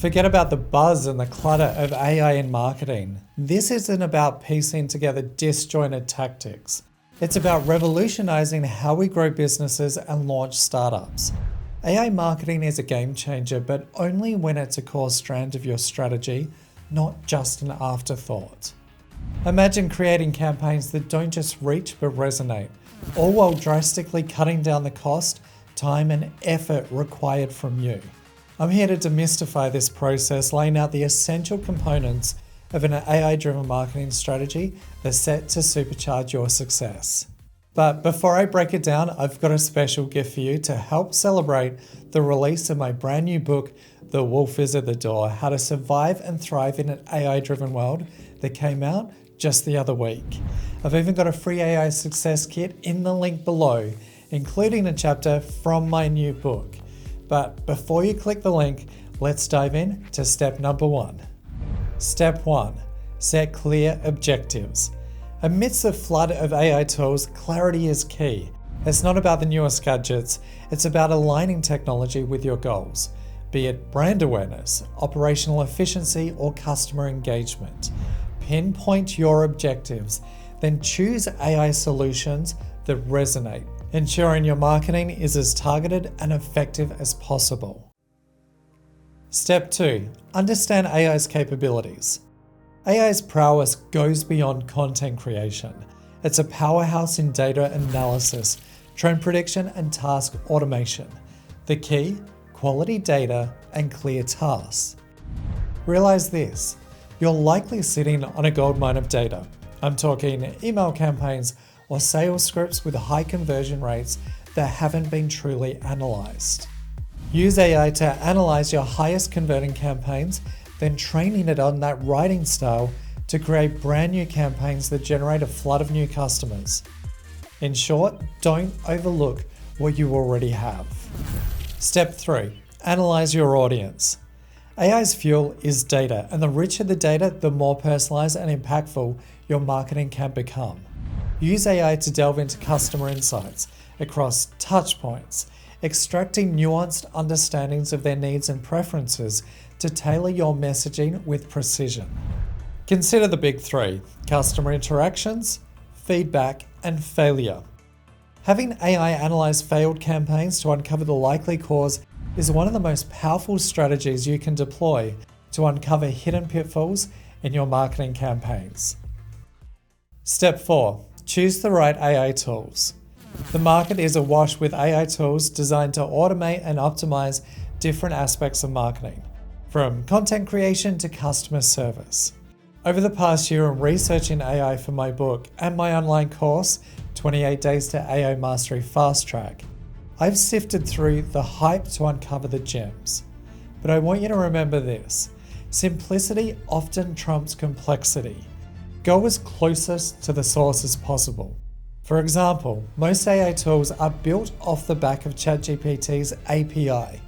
Forget about the buzz and the clutter of AI in marketing. This isn't about piecing together disjointed tactics. It's about revolutionizing how we grow businesses and launch startups. AI marketing is a game changer, but only when it's a core strand of your strategy, not just an afterthought. Imagine creating campaigns that don't just reach but resonate, all while drastically cutting down the cost, time, and effort required from you. I'm here to demystify this process, laying out the essential components of an AI-driven marketing strategy that's set to supercharge your success. But before I break it down, I've got a special gift for you to help celebrate the release of my brand new book, The Wolf is at the Door: How to Survive and Thrive in an AI-Driven World, that came out just the other week. I've even got a free AI success kit in the link below, including a chapter from my new book. But before you click the link, let's dive in to step number 1. Step 1. Set clear objectives. Amidst the flood of AI tools, clarity is key. It's not about the newest gadgets, it's about aligning technology with your goals, be it brand awareness, operational efficiency, or customer engagement. Pinpoint your objectives, then choose AI solutions that resonate, ensuring your marketing is as targeted and effective as possible. Step 2. Understand AI's capabilities. AI's prowess goes beyond content creation. It's a powerhouse in data analysis, trend prediction, and task automation. The key? Quality data and clear tasks. Realize this: you're likely sitting on a goldmine of data. I'm talking email campaigns or sales scripts with high conversion rates that haven't been truly analyzed. Use AI to analyze your highest converting campaigns, then training it on that writing style to create brand new campaigns that generate a flood of new customers. In short, don't overlook what you already have. Step 3. Analyze your audience. AI's fuel is data, and the richer the data, the more personalized and impactful your marketing can become. Use AI to delve into customer insights across touch points, extracting nuanced understandings of their needs and preferences to tailor your messaging with precision. Consider the big 3: customer interactions, feedback, and failure. Having AI analyze failed campaigns to uncover the likely cause is one of the most powerful strategies you can deploy to uncover hidden pitfalls in your marketing campaigns. Step 4. Choose the right AI tools. The market is awash with AI tools designed to automate and optimize different aspects of marketing, from content creation to customer service. Over the past year, in researching AI for my book and my online course, 28 Days to AI Mastery Fast Track, I've sifted through the hype to uncover the gems. But I want you to remember this: simplicity often trumps complexity. Go as closest to the source as possible. For example, most AI tools are built off the back of ChatGPT's API.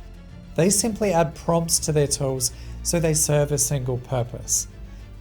They simply add prompts to their tools so they serve a single purpose.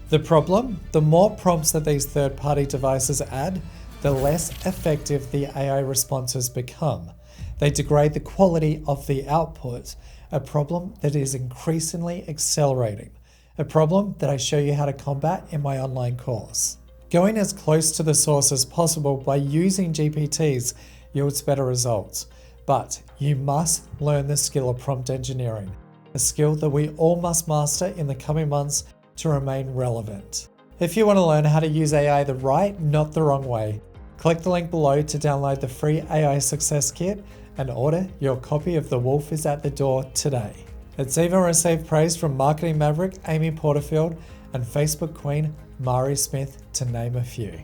The problem? The more prompts that these third-party devices add, the less effective the AI responses become. They degrade the quality of the output, a problem that is increasingly accelerating. A problem that I show you how to combat in my online course. Going as close to the source as possible by using GPTs yields better results, but you must learn the skill of prompt engineering, a skill that we all must master in the coming months to remain relevant. If you want to learn how to use AI the right, not the wrong way, click the link below to download the free AI Success Kit and order your copy of The Wolf is at the Door today. It's even received praise from marketing maverick Amy Porterfield and Facebook queen Mari Smith, to name a few.